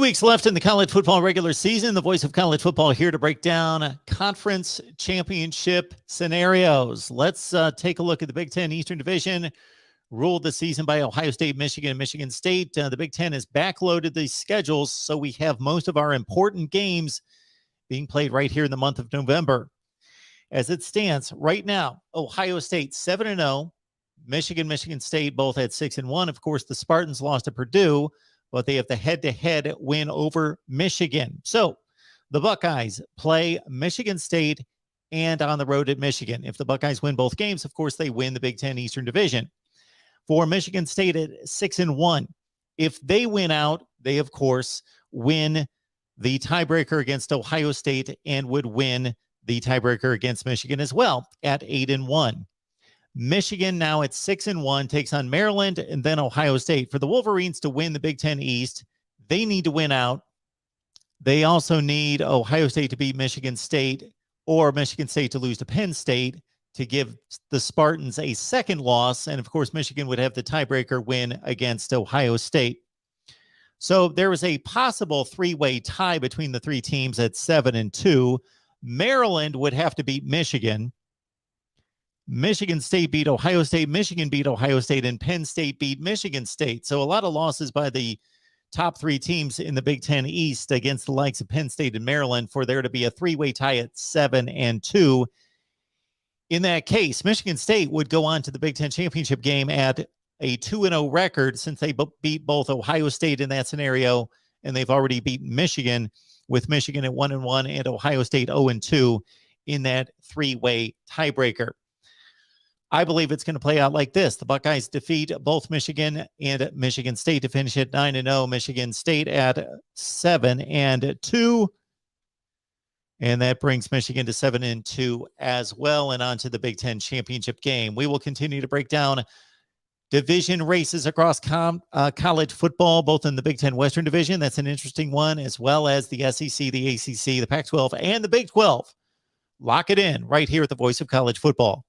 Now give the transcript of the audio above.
weeks left in the college football regular season. The voice of college football here to break down conference championship scenarios. Let's take a look at the Big Ten Eastern Division, ruled this season by Ohio State, Michigan, and Michigan State. The Big Ten has backloaded the schedules, so we have most of our important games being played right here in the month of November. As it stands right now, Ohio State 7-0, Michigan State both at 6-1. Of course, the Spartans lost to Purdue, but they have the head-to-head win over Michigan. So the Buckeyes play Michigan State and on the road at Michigan. If the Buckeyes win both games, of course, they win the Big Ten Eastern Division. For Michigan State at 6-1, if they win out, they, of course, win the tiebreaker against Ohio State and would win the tiebreaker against Michigan as well at 8-1. Michigan now at 6-1 takes on Maryland and then Ohio State. For the Wolverines to win the Big Ten East, they need to win out. They also need Ohio State to beat Michigan State or Michigan State to lose to Penn State to give the Spartans a second loss. And of course, Michigan would have the tiebreaker win against Ohio State. So there is a possible three-way tie between the three teams at 7-2. Maryland would have to beat Michigan. Michigan State beat Ohio State, Michigan beat Ohio State, and Penn State beat Michigan State. So a lot of losses by the top three teams in the Big Ten East against the likes of Penn State and Maryland for there to be a three-way tie at 7-2. In that case, Michigan State would go on to the Big Ten championship game at a 2-0 record since they beat both Ohio State in that scenario, and they've already beaten Michigan, with Michigan at 1-1 and Ohio State 0-2 in that three-way tiebreaker. I believe it's going to play out like this. The Buckeyes defeat both Michigan and Michigan State to finish at 9-0. Michigan State at 7-2. And that brings Michigan to 7-2 as well and on to the Big Ten championship game. We will continue to break down division races across college football, both in the Big Ten Western Division. That's an interesting one, as well as the SEC, the ACC, the Pac-12, and the Big 12. Lock it in right here at the Voice of College Football.